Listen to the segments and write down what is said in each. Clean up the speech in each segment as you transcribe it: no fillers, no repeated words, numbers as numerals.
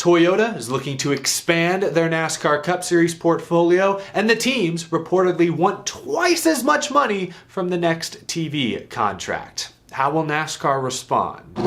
Toyota is looking to expand their NASCAR Cup Series portfolio, and the teams reportedly want twice as much money from the next TV contract. How will NASCAR respond?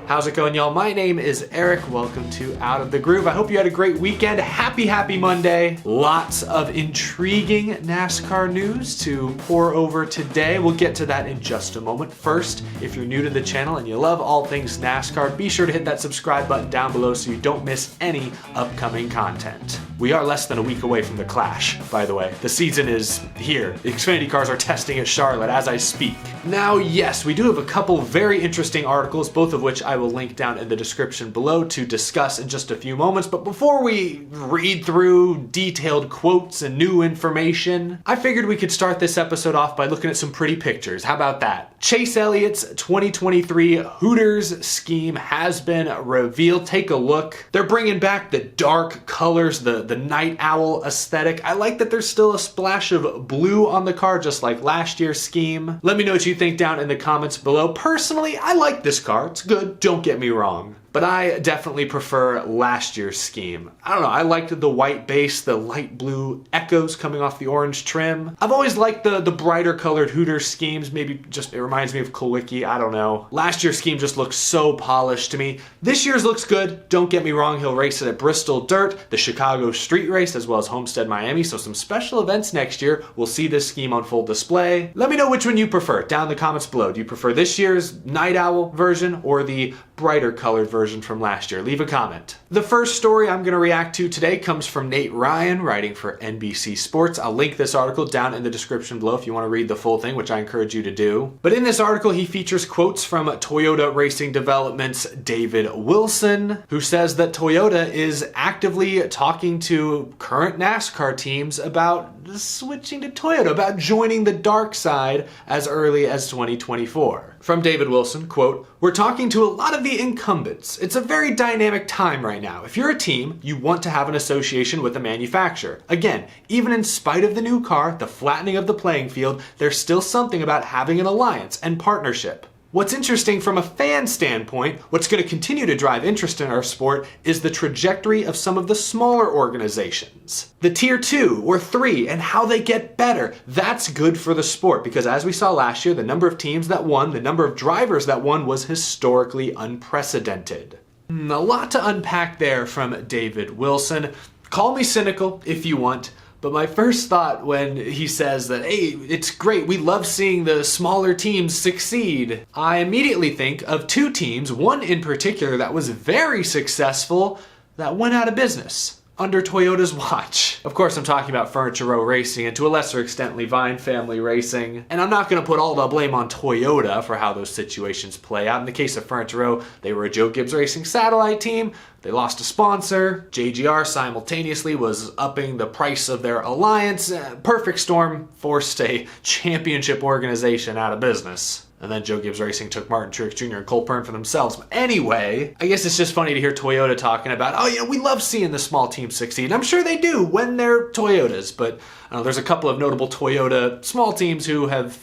How's it going, y'all? My name is Eric. Welcome to Out of the Groove. I hope you had a great weekend. Happy Monday. Lots of intriguing NASCAR news to pour over today. We'll get to that in just a moment. First, if you're new to the channel and you love all things NASCAR, be sure to hit that subscribe button down below so you don't miss any upcoming content. We are less than a week away from the Clash, by the way. The season is here. The Xfinity cars are testing at Charlotte as I speak. Now, yes, we do have a couple very interesting articles, both of which I will link down in the description below to discuss in just a few moments. But before we read through detailed quotes and new information, I figured we could start this episode off by looking at some pretty pictures. How about that? Chase Elliott's 2023 Hooters scheme has been revealed. Take a look. They're bringing back the dark colors, the night owl aesthetic. I like that there's still a splash of blue on the car, just like last year's scheme. Let me know what you think down in the comments below. Personally, I like this car. It's good, don't get me wrong. But I definitely prefer last year's scheme. I don't know, I liked the white base, the light blue echoes coming off the orange trim. I've always liked the brighter colored Hooters schemes. Maybe just, it reminds me of Kulwicki, I don't know. Last year's scheme just looks so polished to me. This year's looks good, don't get me wrong. He'll race it at Bristol Dirt, the Chicago Street Race, as well as Homestead Miami. So some special events next year. We'll see this scheme on full display. Let me know which one you prefer down in the comments below. Do you prefer this year's night owl version or the brighter colored version from last year? Leave a comment. The first story I'm going to react to today comes from Nate Ryan, writing for NBC Sports. I'll link this article down in the description below if you want to read the full thing, which I encourage you to do. But in this article, he features quotes from Toyota Racing Development's David Wilson, who says that Toyota is actively talking to current NASCAR teams about switching to Toyota, about joining the dark side as early as 2024. From David Wilson, quote, "We're talking to a lot of the incumbents. It's a very dynamic time right now. If you're a team, you want to have an association with a manufacturer. Again, even in spite of the new car, the flattening of the playing field, there's still something about having an alliance and partnership. What's interesting from a fan standpoint, what's going to continue to drive interest in our sport, is the trajectory of some of the smaller organizations. The tier 2 or 3 and how they get better. That's good for the sport because as we saw last year, the number of teams that won, the number of drivers that won was historically unprecedented." A lot to unpack there from David Wilson. Call me cynical if you want. But my first thought when he says that, hey, it's great, we love seeing the smaller teams succeed, I immediately think of two teams, one in particular that was very successful that went out of business under Toyota's watch. Of course, I'm talking about Furniture Row Racing and to a lesser extent Levine Family Racing. And I'm not going to put all the blame on Toyota for how those situations play out. In the case of Furniture Row, they were a Joe Gibbs Racing satellite team. They lost a sponsor. JGR simultaneously was upping the price of their alliance. Perfect storm forced a championship organization out of business. And then Joe Gibbs Racing took Martin Truex Jr. and Cole Pearn for themselves. But anyway, I guess it's just funny to hear Toyota talking about, oh yeah, we love seeing the small teams succeed. And I'm sure they do when they're Toyotas, but there's a couple of notable Toyota small teams who have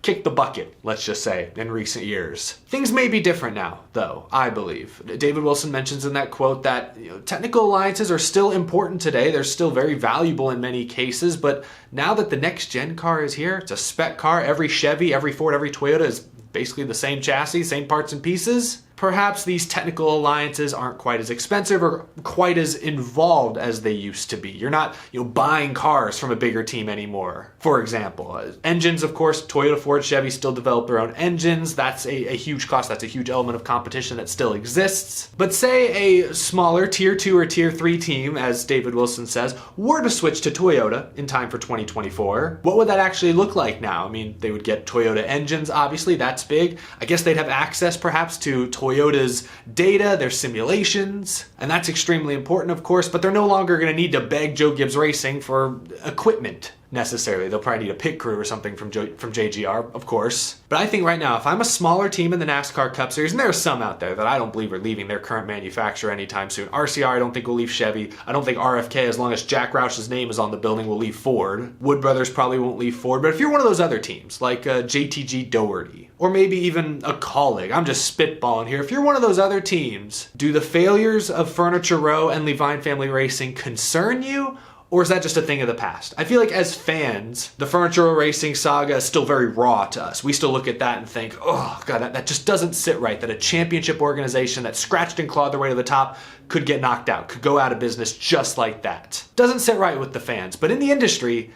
kicked the bucket, let's just say, in recent years. Things may be different now, though, I believe. David Wilson mentions in that quote that technical alliances are still important today. They're still very valuable in many cases, but now that the next gen car is here, it's a spec car, every Chevy, every Ford, every Toyota is basically the same chassis, same parts and pieces. Perhaps these technical alliances aren't quite as expensive or quite as involved as they used to be. You're not, buying cars from a bigger team anymore. For example, engines, of course, Toyota, Ford, Chevy still develop their own engines. That's a huge cost. That's a huge element of competition that still exists. But say a smaller tier 2 or tier 3 team, as David Wilson says, were to switch to Toyota in time for 2024. What would that actually look like now? I mean, they would get Toyota engines, obviously, that's big. I guess they'd have access perhaps to Toyota's data, their simulations, and that's extremely important, of course, but they're no longer going to need to beg Joe Gibbs Racing for equipment. necessarily. They'll probably need a pit crew or something from JGR, of course. But I think right now, if I'm a smaller team in the NASCAR Cup Series, and there are some out there that I don't believe are leaving their current manufacturer anytime soon. RCR, I don't think will leave Chevy. I don't think RFK, as long as Jack Roush's name is on the building, will leave Ford. Wood Brothers probably won't leave Ford. But if you're one of those other teams, like JTG Doherty, or maybe even a Colleague, I'm just spitballing here. If you're one of those other teams, do the failures of Furniture Row and Levine Family Racing concern you? Or is that just a thing of the past? I feel like as fans, the Furniture Row Racing saga is still very raw to us. We still look at that and think, oh God, that just doesn't sit right. That a championship organization that scratched and clawed their way to the top could get knocked out, could go out of business just like that. Doesn't sit right with the fans. But in the industry,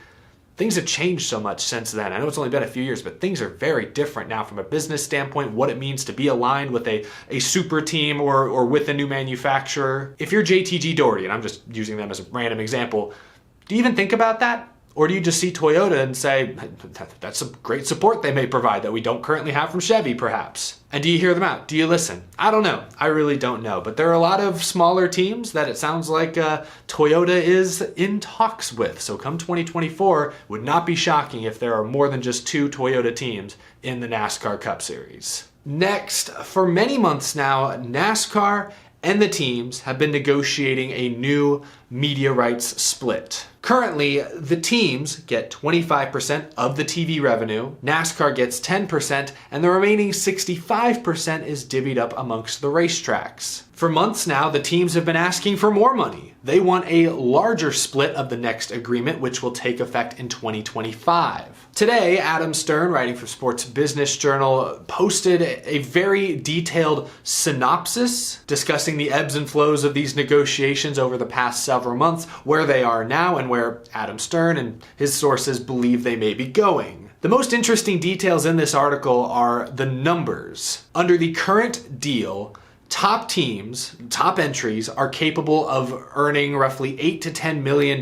things have changed so much since then. I know it's only been a few years, but things are very different now from a business standpoint, what it means to be aligned with a super team or with a new manufacturer. If you're JTG Doherty, and I'm just using them as a random example, do you even think about that? Or do you just see Toyota and say, that's some great support they may provide that we don't currently have from Chevy, perhaps? And do you hear them out? Do you listen? I don't know. I really don't know. But there are a lot of smaller teams that it sounds like Toyota is in talks with. So come 2024, would not be shocking if there are more than just 2 Toyota teams in the NASCAR Cup Series. Next, for many months now, NASCAR and the teams have been negotiating a new media rights split. Currently, the teams get 25% of the TV revenue, NASCAR gets 10%, and the remaining 65% is divvied up amongst the racetracks. For months now, the teams have been asking for more money. They want a larger split of the next agreement, which will take effect in 2025. Today, Adam Stern, writing for Sports Business Journal, posted a very detailed synopsis discussing the ebbs and flows of these negotiations over the past several months, where they are now and where Adam Stern and his sources believe they may be going. The most interesting details in this article are the numbers. Under the current deal, top teams, top entries, are capable of earning roughly $8 to $10 million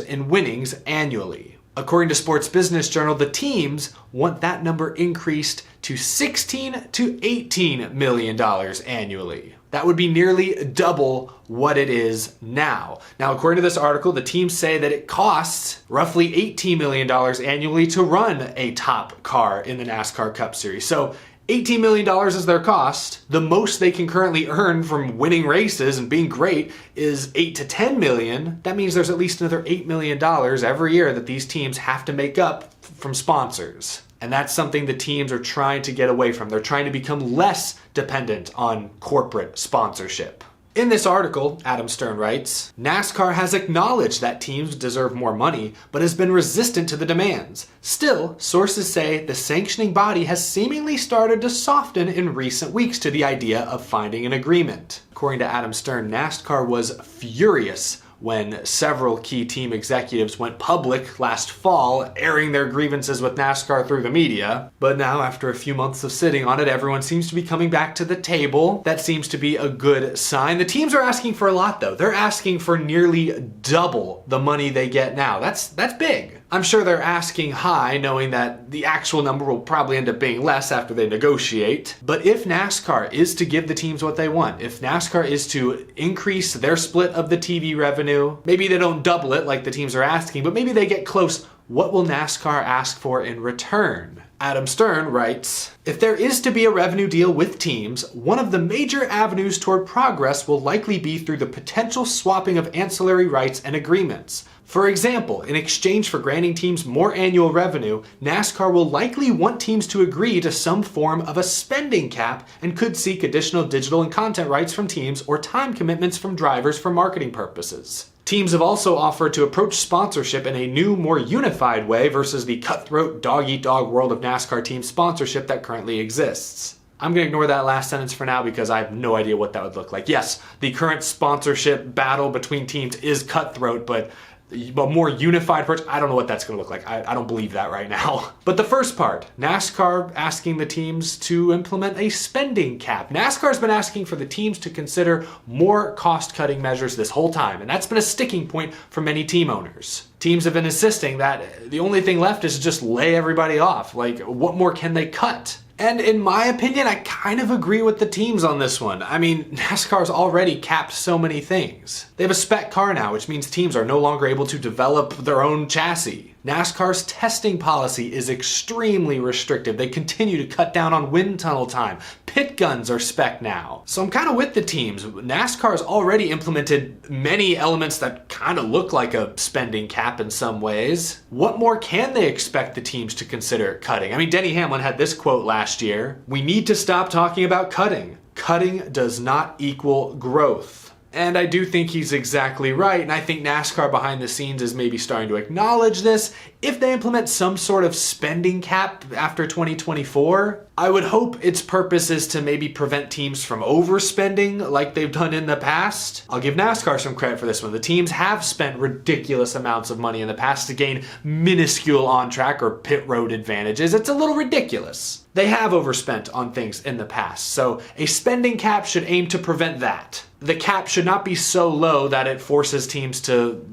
in winnings annually. According to Sports Business Journal, the teams want that number increased to $16 to $18 million annually. That would be nearly double what it is now. Now, according to this article, the teams say that it costs roughly $18 million annually to run a top car in the NASCAR Cup Series. So $18 million is their cost. The most they can currently earn from winning races and being great is $8 to $10 million. That means there's at least another $8 million every year that these teams have to make up from sponsors. And that's something the teams are trying to get away from. They're trying to become less dependent on corporate sponsorship. In this article, Adam Stern writes, NASCAR has acknowledged that teams deserve more money, but has been resistant to the demands. Still, sources say the sanctioning body has seemingly started to soften in recent weeks to the idea of finding an agreement. According to Adam Stern, NASCAR was furious when several key team executives went public last fall, airing their grievances with NASCAR through the media. But now, after a few months of sitting on it, everyone seems to be coming back to the table. That seems to be a good sign. The teams are asking for a lot, though. They're asking for nearly double the money they get now. That's big. I'm sure they're asking high, knowing that the actual number will probably end up being less after they negotiate. But if NASCAR is to give the teams what they want, if NASCAR is to increase their split of the TV revenue, maybe they don't double it like the teams are asking, but maybe they get close, what will NASCAR ask for in return? Adam Stern writes, if there is to be a revenue deal with teams, one of the major avenues toward progress will likely be through the potential swapping of ancillary rights and agreements. For example, in exchange for granting teams more annual revenue, NASCAR will likely want teams to agree to some form of a spending cap and could seek additional digital and content rights from teams or time commitments from drivers for marketing purposes. Teams have also offered to approach sponsorship in a new, more unified way versus the cutthroat dog-eat-dog world of NASCAR team sponsorship that currently exists. I'm going to ignore that last sentence for now because I have no idea what that would look like. Yes, the current sponsorship battle between teams is cutthroat, but more unified approach, I don't know what that's going to look like. I don't believe that right now. But the first part, NASCAR asking the teams to implement a spending cap. NASCAR's been asking for the teams to consider more cost-cutting measures this whole time, and that's been a sticking point for many team owners. Teams have been insisting that the only thing left is to just lay everybody off. Like, what more can they cut? And in my opinion, I kind of agree with the teams on this one. I mean, NASCAR's already capped so many things. They have a spec car now, which means teams are no longer able to develop their own chassis. NASCAR's testing policy is extremely restrictive. They continue to cut down on wind tunnel time. Pit guns are spec now. So I'm kind of with the teams. NASCAR has already implemented many elements that kind of look like a spending cap in some ways. What more can they expect the teams to consider cutting? I mean, Denny Hamlin had this quote last year: "We need to stop talking about cutting. Cutting does not equal growth." And I do think he's exactly right, and I think NASCAR behind the scenes is maybe starting to acknowledge this. If they implement some sort of spending cap after 2024, I would hope its purpose is to maybe prevent teams from overspending like they've done in the past. I'll give NASCAR some credit for this one. The teams have spent ridiculous amounts of money in the past to gain minuscule on-track or pit road advantages. It's a little ridiculous. They have overspent on things in the past, so a spending cap should aim to prevent that. The cap should not be so low that it forces teams to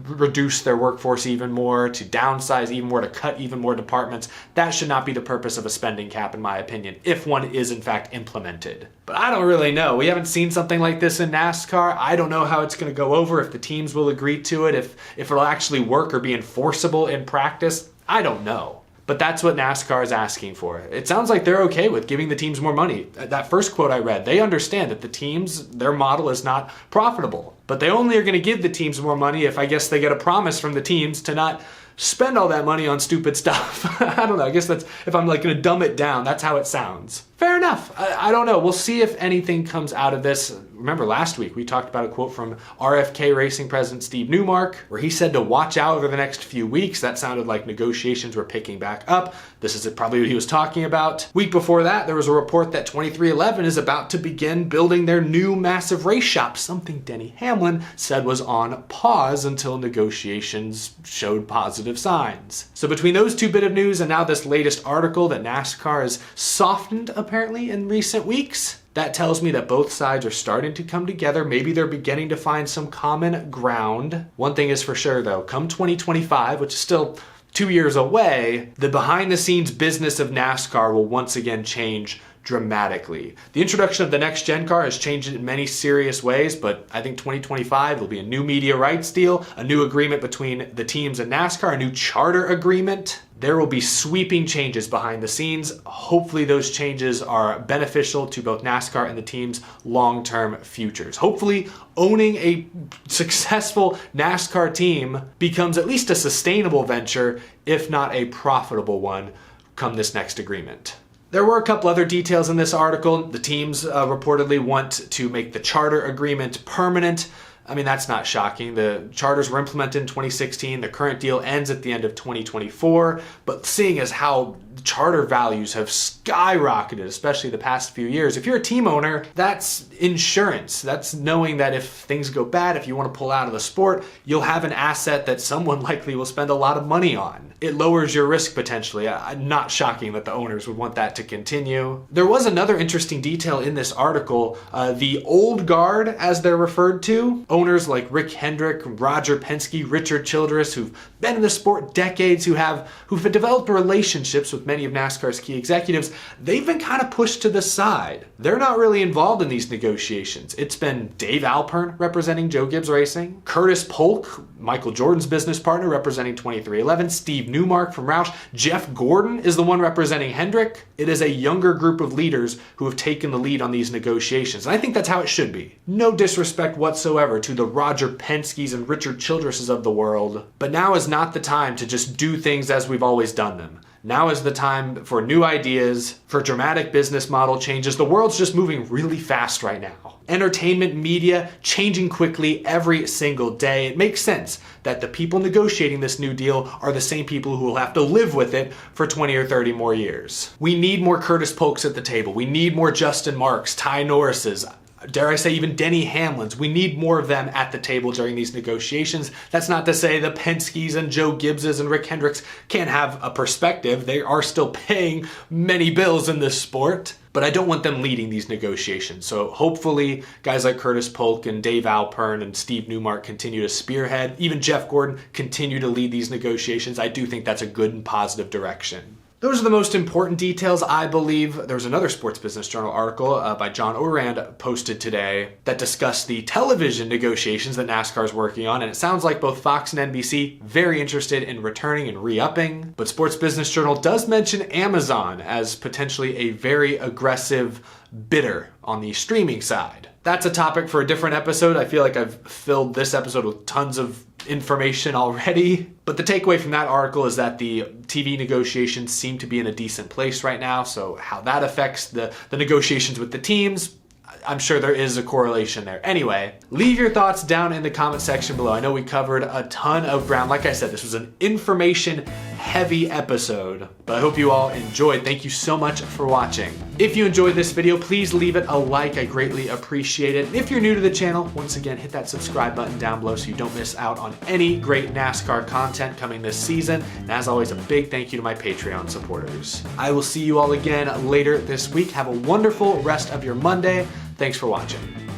reduce their workforce even more, to downsize even more, to cut even more departments. That should not be the purpose of a spending cap, in my opinion, if one is in fact implemented. But I don't really know. We haven't seen something like this in NASCAR. I don't know how it's going to go over, if the teams will agree to it, if it'll actually work or be enforceable in practice. I don't know. But that's what NASCAR is asking for. It sounds like they're okay with giving the teams more money. That first quote I read, they understand that the teams, their model is not profitable. But they only are going to give the teams more money if, I guess, they get a promise from the teams to not spend all that money on stupid stuff. I don't know. I guess that's, if I'm like going to dumb it down, that's how it sounds. Fair enough. I don't know. We'll see if anything comes out of this. Remember last week we talked about a quote from RFK Racing President Steve Newmark, where he said to watch out over the next few weeks. That sounded like negotiations were picking back up. This is probably what he was talking about. Week before that, there was a report that 23XI is about to begin building their new massive race shop, something Denny Hamlin said was on pause until negotiations showed positive signs. So between those two bit of news and now this latest article that NASCAR has softened apparently in recent weeks, that tells me that both sides are starting to come together. Maybe they're beginning to find some common ground. One thing is for sure though, come 2025, which is still 2 years away, the behind the scenes business of NASCAR will once again change dramatically. The introduction of the next gen car has changed it in many serious ways, but I think 2025 will be a new media rights deal, a new agreement between the teams and NASCAR, a new charter agreement. There will be sweeping changes behind the scenes. Hopefully those changes are beneficial to both NASCAR and the team's long-term futures. Hopefully owning a successful NASCAR team becomes at least a sustainable venture, if not a profitable one, come this next agreement. There were a couple other details in this article. The teams reportedly want to make the charter agreement permanent. I mean, that's not shocking. The charters were implemented in 2016. The current deal ends at the end of 2024. But seeing as how charter values have skyrocketed, especially the past few years, if you're a team owner, that's insurance. That's knowing that if things go bad, if you want to pull out of the sport, you'll have an asset that someone likely will spend a lot of money on. It lowers your risk potentially. Not shocking that the owners would want that to continue. There was another interesting detail in this article. The old guard, as they're referred to, owners like Rick Hendrick, Roger Penske, Richard Childress, who've been in the sport decades, who've developed relationships with many of NASCAR's key executives, they've been kind of pushed to the side. They're not really involved in these negotiations. It's been Dave Alpern representing Joe Gibbs Racing, Curtis Polk, Michael Jordan's business partner representing 23XI, Steve Newmark from Roush, Jeff Gordon is the one representing Hendrick. It is a younger group of leaders who have taken the lead on these negotiations. And I think that's how it should be. No disrespect whatsoever to the Roger Penskes and Richard Childresses of the world. But now is not the time to just do things as we've always done them. Now is the time for new ideas, for dramatic business model changes. The world's just moving really fast right now. Entertainment media changing quickly every single day. It makes sense that the people negotiating this new deal are the same people who will have to live with it for 20 or 30 more years. We need more Curtis Polks at the table. We need more Justin Marks, Ty Norrises, dare I say even Denny Hamlins. We need more of them at the table during these negotiations. That's not to say the Penskes and Joe Gibbses and Rick Hendricks can't have a perspective. They are still paying many bills in this sport. but I don't want them leading these negotiations. So hopefully guys like Curtis Polk and Dave Alpern and Steve Newmark continue to spearhead. Even Jeff Gordon continue to lead these negotiations. I do think that's a good and positive direction. Those are the most important details, I believe. There was another Sports Business Journal article by John Orand posted today that discussed the television negotiations that NASCAR is working on, and it sounds like both Fox and NBC very interested in returning and re-upping. But Sports Business Journal does mention Amazon as potentially a very aggressive bidder on the streaming side. That's a topic for a different episode. I feel like I've filled this episode with tons of information already. But the takeaway from that article is that the TV negotiations seem to be in a decent place right now. So how that affects the negotiations with the teams, I'm sure there is a correlation there. Anyway, leave your thoughts down in the comment section below. I know we covered a ton of ground. Like I said, this was an information-heavy episode, but I hope you all enjoyed. Thank you so much for watching. If you enjoyed this video, please leave it a like. I greatly appreciate it. And if you're new to the channel, once again, hit that subscribe button down below so you don't miss out on any great NASCAR content coming this season. And as always, a big thank you to my Patreon supporters. I will see you all again later this week. Have a wonderful rest of your Monday. Thanks for watching.